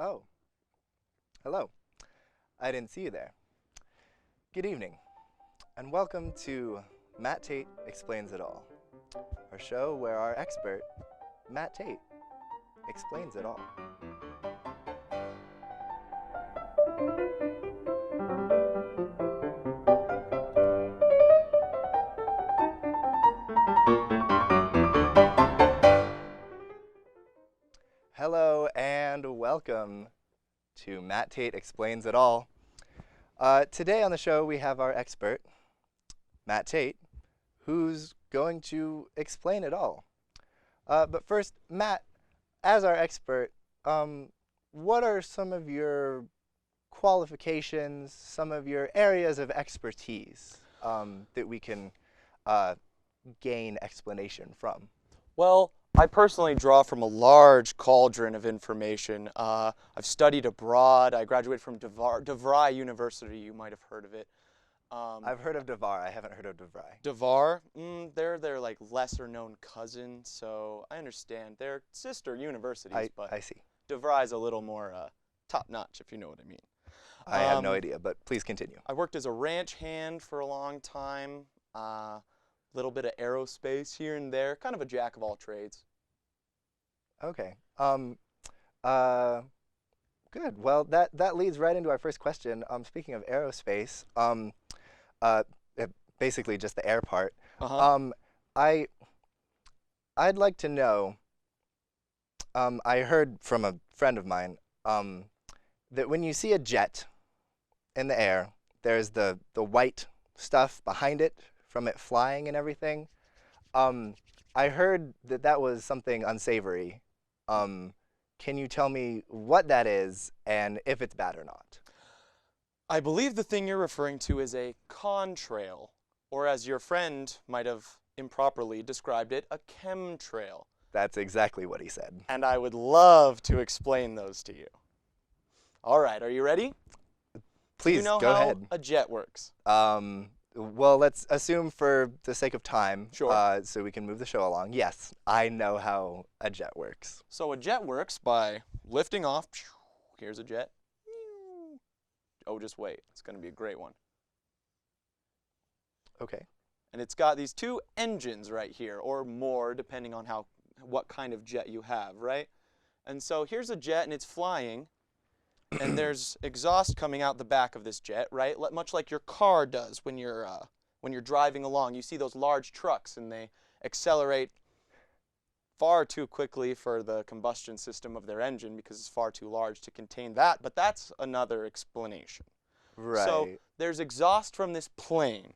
Oh, hello. I didn't see you there. Good evening, and welcome to Matt Tait Explains It All, our show where our expert, Matt Tait, explains it all. Hello and welcome to Matt Tait Explains It All. Today on the show we have our expert, Matt Tait, who's going to explain it all. But first, Matt, as our expert, what are some of your qualifications, some of your areas of expertise that we can gain explanation from? Well, I personally draw from a large cauldron of information. I've studied abroad. I graduated from DeVry University. You might have heard of it. I've heard of DeVar. I haven't heard of DeVry. DeVry, they're their like lesser-known cousin, so I understand. They're sister universities, but I see. DeVry is a little more top-notch, if you know what I mean. I have no idea, but please continue. I worked as a ranch hand for a long time. Little bit of aerospace here and there, kind of a jack of all trades. Okay. Good. Well, that leads right into our first question. Speaking of aerospace, basically just the air part. I'd like to know. I heard from a friend of mine that when you see a jet in the air, there's the white stuff behind it from it flying and everything. I heard that was something unsavory. Can you tell me what that is and if it's bad or not? I believe the thing you're referring to is a contrail, or as your friend might have improperly described it, a chemtrail. That's exactly what he said. And I would love to explain those to you. All right, are you ready? Please, Do you know go how ahead. a jet works? Well, let's assume for the sake of time, Sure. so we can move the show along. Yes, I know how a jet works. So a jet works by lifting off. Here's a jet. Oh, just wait. It's going to be a great one. Okay. And it's got these two engines right here, or more, depending on what kind of jet you have, right? And so here's a jet, and it's flying, and there's exhaust coming out the back of this jet, right? Much like your car does when you're driving along. You see those large trucks, and they accelerate far too quickly for the combustion system of their engine because it's far too large to contain that. But that's another explanation. Right. So there's exhaust from this plane,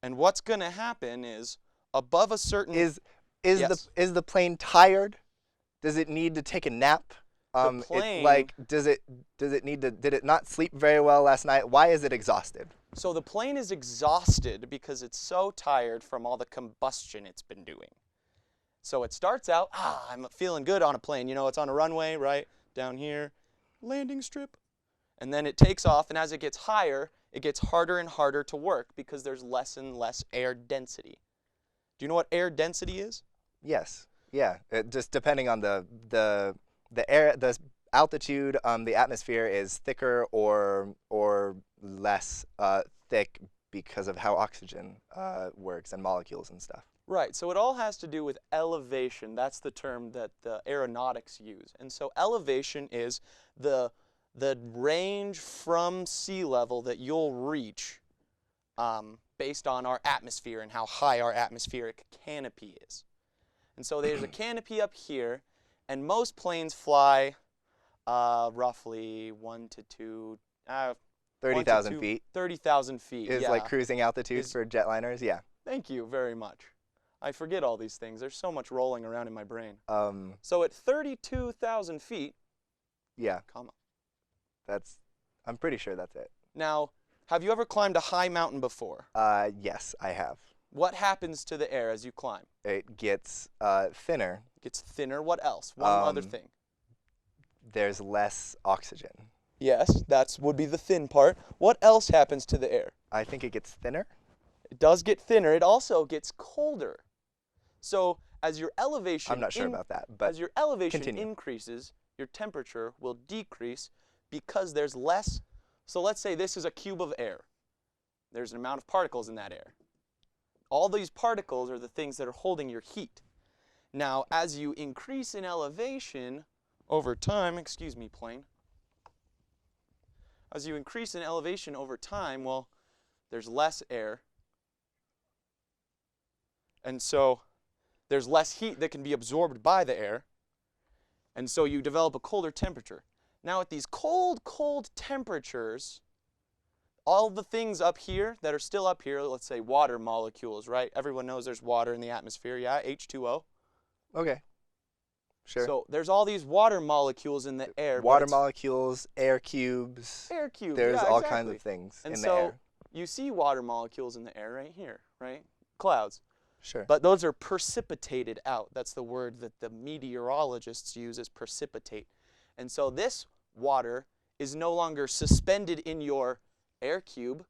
and what's going to happen is above a certain Is Yes. the plane tired? Does it need to take a nap? The plane, Did it not sleep very well last night? Why is it exhausted? So the plane is exhausted because it's so tired from all the combustion it's been doing. So it starts out, I'm feeling good on a plane. You know, it's on a runway, right? Down here, landing strip. And then it takes off, and as it gets higher, it gets harder and harder to work because there's less and less air density. Do you know what air density is? Yes. Yeah. Just depending on the air, the altitude, the atmosphere is thicker or less thick because of how oxygen works and molecules and stuff. Right, so it all has to do with elevation. That's the term that the aeronautics use. And so elevation is the range from sea level that you'll reach based on our atmosphere and how high our atmospheric canopy is. And so there's a canopy up here, and most planes fly roughly 30,000 feet 30,000 feet. is yeah. like cruising altitude for jetliners. Yeah. Thank you very much. I forget all these things. There's so much rolling around in my brain. Um. So at 32,000 feet, Yeah. comma. I'm pretty sure that's it. Now, have you ever climbed a high mountain before? Yes, I have. What happens to the air as you climb? It gets thinner. It gets thinner. What else? One other thing. There's less oxygen. Yes, that would be the thin part. What else happens to the air? I think it gets thinner. It does get thinner. It also gets colder. So as your elevation I'm not sure about that, but as your elevation continue. increases, your temperature will decrease because there's less. So let's say this is a cube of air. There's an amount of particles in that air. All these particles are the things that are holding your heat. Now, as you increase in elevation over time, excuse me, plane. As you increase in elevation over time, well, there's less air. And so there's less heat that can be absorbed by the air. And so you develop a colder temperature. Now, at these cold, cold temperatures, all the things up here that are still up here, let's say water molecules, right? Everyone knows there's water in the atmosphere, yeah? H2O. Okay. Sure. So there's all these water molecules in the air. Water molecules, air cubes. Air cubes, There's yeah, all exactly. kinds of things and in so the air. you see water molecules in the air right here, right? Clouds. Sure. But those are precipitated out. That's the word that the meteorologists use, is precipitate. And so this water is no longer suspended in your air cube,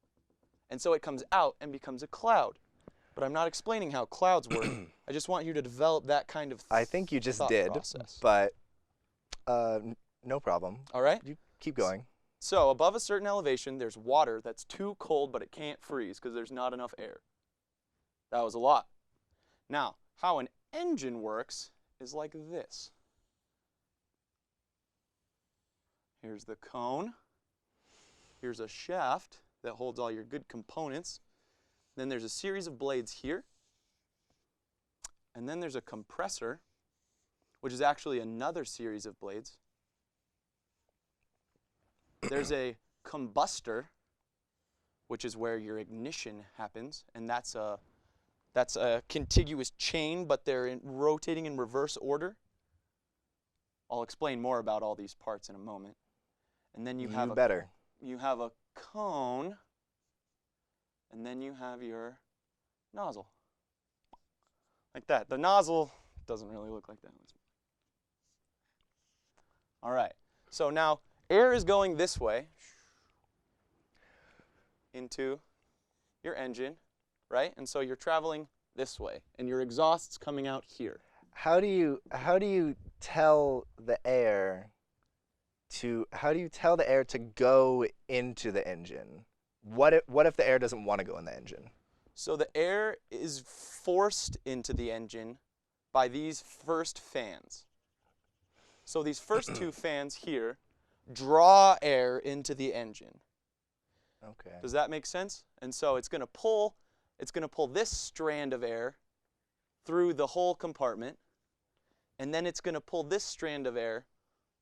and so it comes out and becomes a cloud. But I'm not explaining how clouds work. I just want you to develop that kind of I think you just thought did, process. but no problem. All right? You keep going. So above a certain elevation, there's water that's too cold, but it can't freeze because there's not enough air. That was a lot. Now, how an engine works is like this. Here's the cone. Here's a shaft that holds all your good components. Then there's a series of blades here. And then there's a compressor, which is actually another series of blades. There's a combustor, which is where your ignition happens, and that's a contiguous chain, but they're rotating in reverse order. I'll explain more about all these parts in a moment. And then you have a cone, and then you have your nozzle. Like that. The nozzle doesn't really look like that. All right. So now air is going this way into your engine, right? And so you're traveling this way, and your exhaust's coming out here. How do you tell the air to go into the engine? What if the air doesn't want to go in the engine? So the air is forced into the engine by these first fans. So these first two fans here draw air into the engine. Okay. Does that make sense? And so it's going to pull this strand of air through the whole compartment, and then it's going to pull this strand of air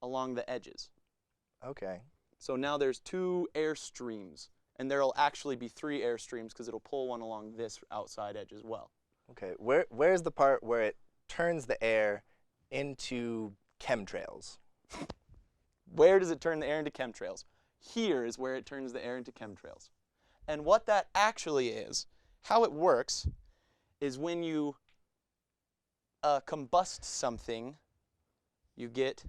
along the edges. Okay. So now there's two air streams, and there'll actually be three air streams because it'll pull one along this outside edge as well. Okay. Where's the part where it turns the air into chemtrails? Where does it turn the air into chemtrails? Here is where it turns the air into chemtrails. And what that actually is, how it works, is when you combust something, you get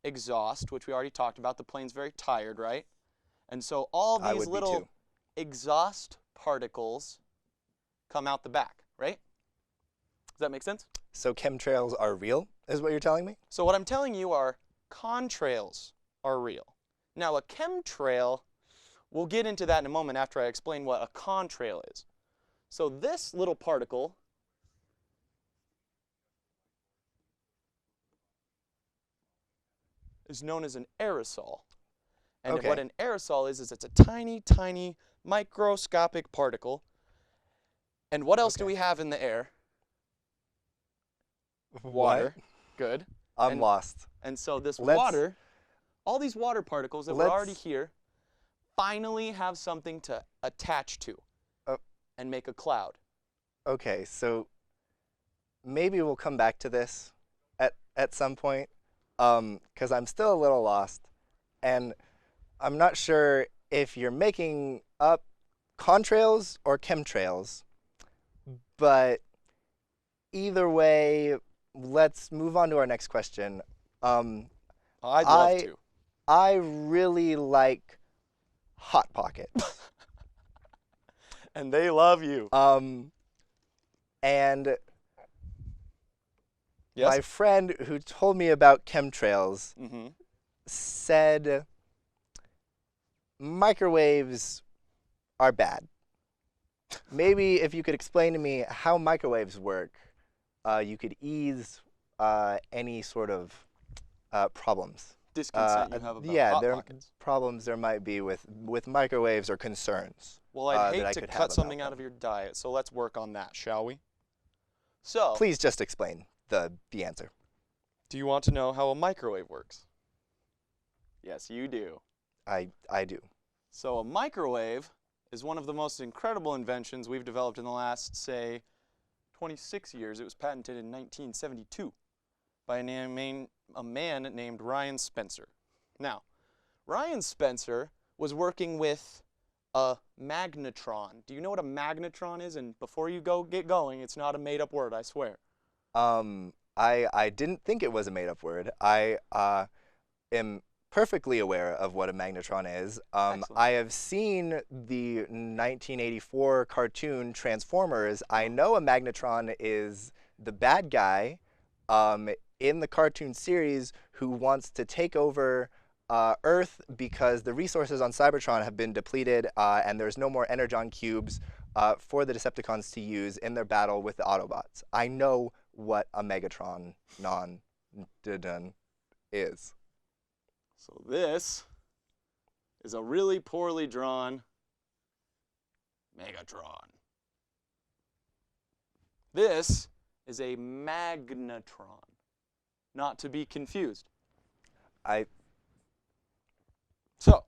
exhaust, which we already talked about. The plane's very tired, right? And so all these little exhaust particles come out the back, right? Does that make sense? So chemtrails are real, is what you're telling me? So what I'm telling you are contrails are real. Now a chemtrail, we'll get into that in a moment after I explain what a contrail is. So this little particle is known as an aerosol. And what an aerosol is it's a tiny, tiny microscopic particle. And what else do we have in the air? Water. What? Good. I'm lost. And so this water, all these water particles that were already here, finally have something to attach to and make a cloud. Okay, so maybe we'll come back to this at some point, because I'm still a little lost, and I'm not sure if you're making up contrails or chemtrails, but either way, let's move on to our next question. I'd love to. I really like Hot Pocket. And they love you. And Yes? My friend who told me about chemtrails Mm-hmm. said microwaves are bad. Maybe if you could explain to me how microwaves work, you could ease any sort of problems. Discontent you have about Yeah, Hot there are Pockets. problems there might be with microwaves or concerns. Well, I'd that I hate to could cut have something about out of them. your diet, so let's work on that, shall we? So, Please just explain the answer. do you want to know how a microwave works? Yes, you do. I do. So a microwave is one of the most incredible inventions we've developed in the last, say, 26 years. It was patented in 1972 by a man named Ryan Spencer. Now, Ryan Spencer was working with a magnetron. Do you know what a magnetron is? And before you get going, it's not a made-up word, I swear. I didn't think it was a made-up word. I am perfectly aware of what a magnetron is. Excellent. I have seen the 1984 cartoon Transformers. I know a magnetron is the bad guy in the cartoon series who wants to take over Earth because the resources on Cybertron have been depleted and there's no more Energon cubes for the Decepticons to use in their battle with the Autobots. I know what a Megatron is. So this is a really poorly drawn Megatron. This is a magnetron, not to be confused. So,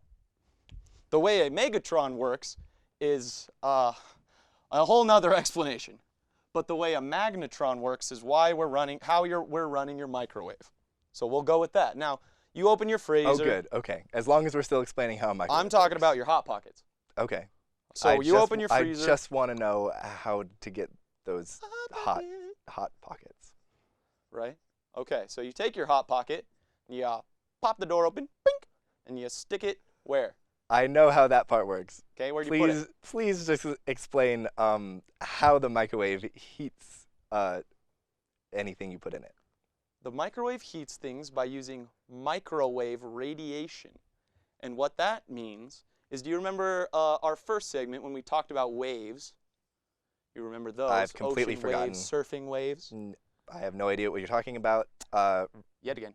the way a Megatron works is a whole nother explanation. But the way a magnetron works is why we're running your microwave. So we'll go with that. Now, you open your freezer. Oh, good. Okay. As long as we're still explaining how a microwave I'm talking works. about your Hot Pockets. Okay. So you open your freezer. I just want to know how to get those hot pockets. Right? Okay, so you take your Hot Pocket, you pop the door open, bink, and you stick it where? I know how that part works. Okay, where'd you put it? Please just explain how the microwave heats anything you put in it. The microwave heats things by using microwave radiation. And what that means is, do you remember our first segment when we talked about waves? You remember those? I've completely ocean forgotten. Waves, surfing waves? I have no idea what you're talking about. Yet again.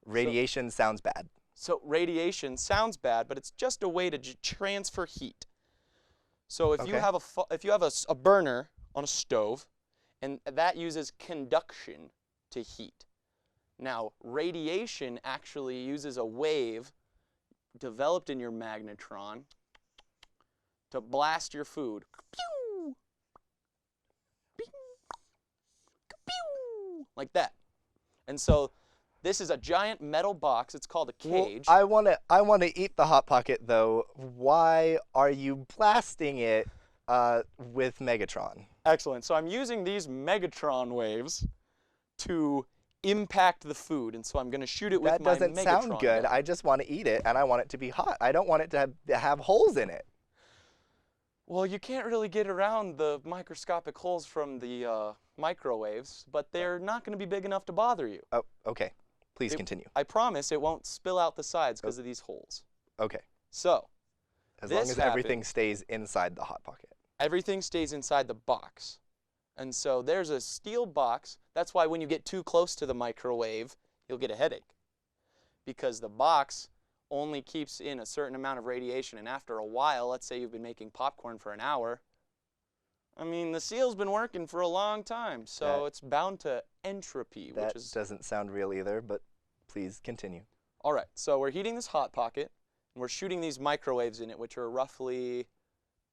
Radiation sounds bad. So radiation sounds bad, but it's just a way to transfer heat. So if you have a burner on a stove, and that uses conduction to heat. Now, radiation actually uses a wave developed in your magnetron to blast your food. Pew! Bing! Pew! Like that. And so this is a giant metal box. It's called a cage. Well, I want to eat the Hot Pocket though. Why are you blasting it with Megatron? Excellent. So I'm using these Megatron waves to impact the food, and so I'm going to shoot it with my Megatron. That doesn't sound good. gun. I just want to eat it, and I want it to be hot. I don't want it to have holes in it. Well, you can't really get around the microscopic holes from the microwaves, but they're not going to be big enough to bother you. Oh, okay. Please continue. I promise it won't spill out the sides because of these holes. Okay. So, As long as everything stays inside the Hot Pocket. Everything stays inside the box. And so there's a steel box. That's why when you get too close to the microwave, you'll get a headache. Because the box only keeps in a certain amount of radiation, and after a while, let's say you've been making popcorn for an hour, I mean, the seal's been working for a long time, so it's bound to entropy, That doesn't sound real either, but please continue. All right, so we're heating this Hot Pocket, and we're shooting these microwaves in it, which are roughly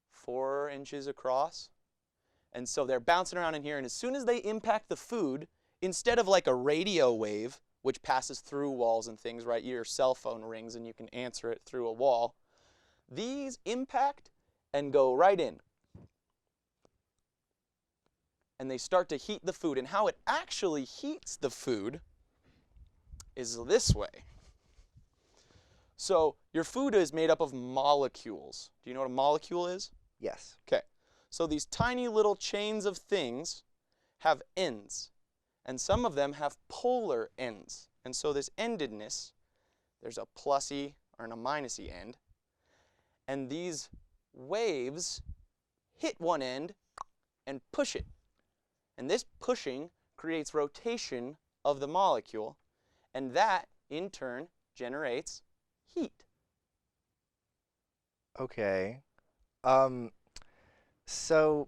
4 inches across. And so they're bouncing around in here, and as soon as they impact the food, instead of like a radio wave, which passes through walls and things, right? Your cell phone rings and you can answer it through a wall. These impact and go right in. And they start to heat the food. And how it actually heats the food is this way. So your food is made up of molecules. Do you know what a molecule is? Yes. Okay. So these tiny little chains of things have ends. And some of them have polar ends. And so this endedness, there's a plusy or a minusy end. And these waves hit one end and push it. And this pushing creates rotation of the molecule, and that, in turn, generates heat. Okay. So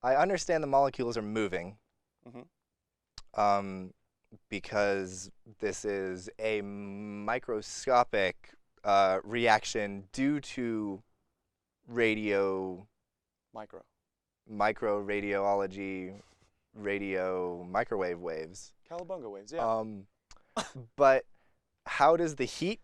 I understand the molecules are moving. Mm-hmm. Because this is a microscopic reaction due to microradiology, microwave waves. Cowabunga waves, yeah. But how does the heat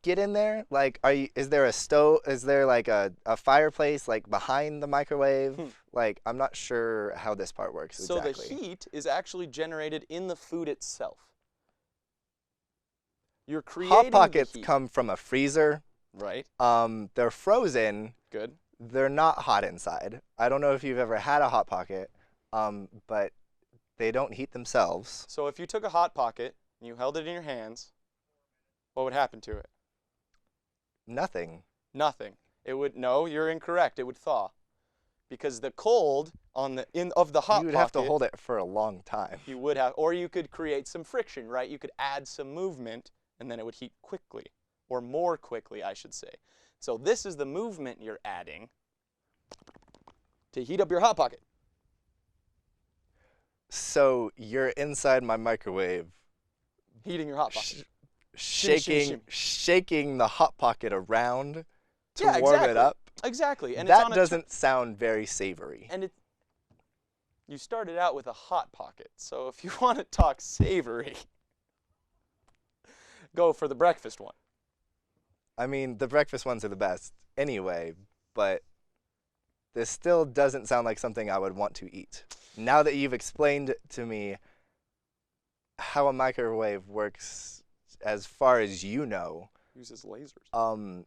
get in there? Like, is there a stove? Is there like a fireplace like behind the microwave? Like, I'm not sure how this part works exactly. So the heat is actually generated in the food itself. You're creating Hot Pockets the heat. come from a freezer. Right. They're frozen. Good. They're not hot inside. I don't know if you've ever had a Hot Pocket, but they don't heat themselves. So if you took a Hot Pocket and you held it in your hands, what would happen to it? Nothing. Nothing. It would, no, you're incorrect. It would thaw. Because the cold on the of the Hot Pocket, you would have to hold it for a long time. You would have, or you could create some friction, right? You could add some movement, and then it would heat quickly, or more quickly, I should say. So this is the movement you're adding to heat up your Hot Pocket. So you're inside my microwave, Heating your Hot Pocket. shaking the Hot Pocket around to Yeah, warm it up. Exactly. And that doesn't sound very savory. And you started out with a Hot Pocket, so if you want to talk savory, go for the breakfast one. I mean, the breakfast ones are the best anyway, but this still doesn't sound like something I would want to eat. Now that you've explained to me how a microwave works as far as you know, uses lasers.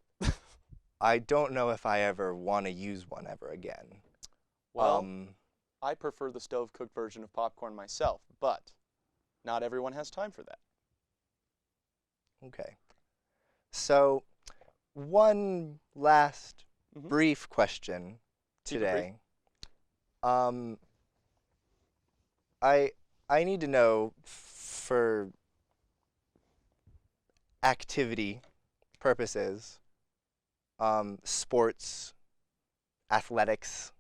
I don't know if I ever want to use one ever again. Well, I prefer the stove-cooked version of popcorn myself, but not everyone has time for that. Okay. So, one last brief question today. I need to know, for activity purposes, sports, athletics,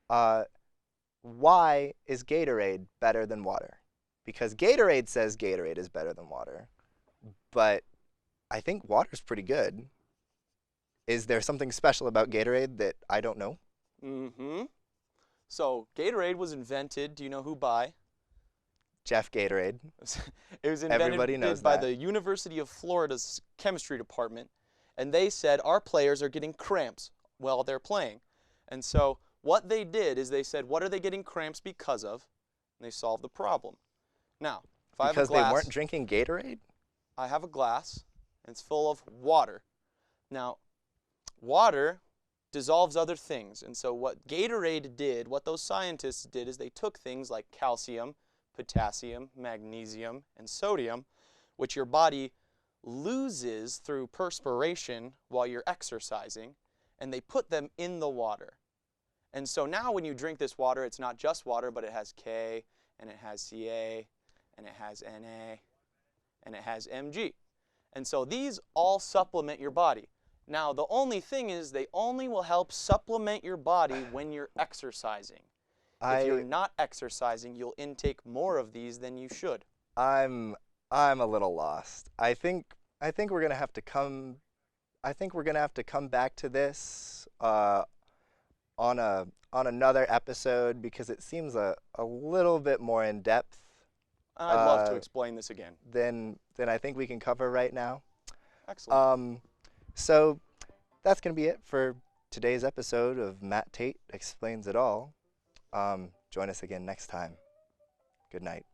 why is Gatorade better than water? Because Gatorade says Gatorade is better than water, but I think water's pretty good. Is there something special about Gatorade that I don't know? So Gatorade was invented, do you know who by? Jeff Gatorade. It was invented by the University of Florida's chemistry department, and they said our players are getting cramps while they're playing. And so what they did is they said, what are they getting cramps because of? And they solved the problem. Now, if I have a glass, because they weren't drinking Gatorade? I have a glass, and it's full of water. Now, water dissolves other things. And so what Gatorade did, what those scientists did, is they took things like calcium, potassium, magnesium, and sodium, which your body loses through perspiration while you're exercising, and they put them in the water. And so now when you drink this water, it's not just water, but it has K, and it has Ca, and it has Na, and it has Mg. And so these all supplement your body. Now, the only thing is they only will help supplement your body when you're exercising. If you're not exercising, you'll intake more of these than you should. I'm a little lost. I think we're gonna have to come. I think we're gonna have to come back to this on another episode, because it seems a little bit more in depth. I'd love to explain this again. Than I think we can cover right now. Excellent. So that's gonna be it for today's episode of Matt Tait Explains It All. Join us again next time. Good night.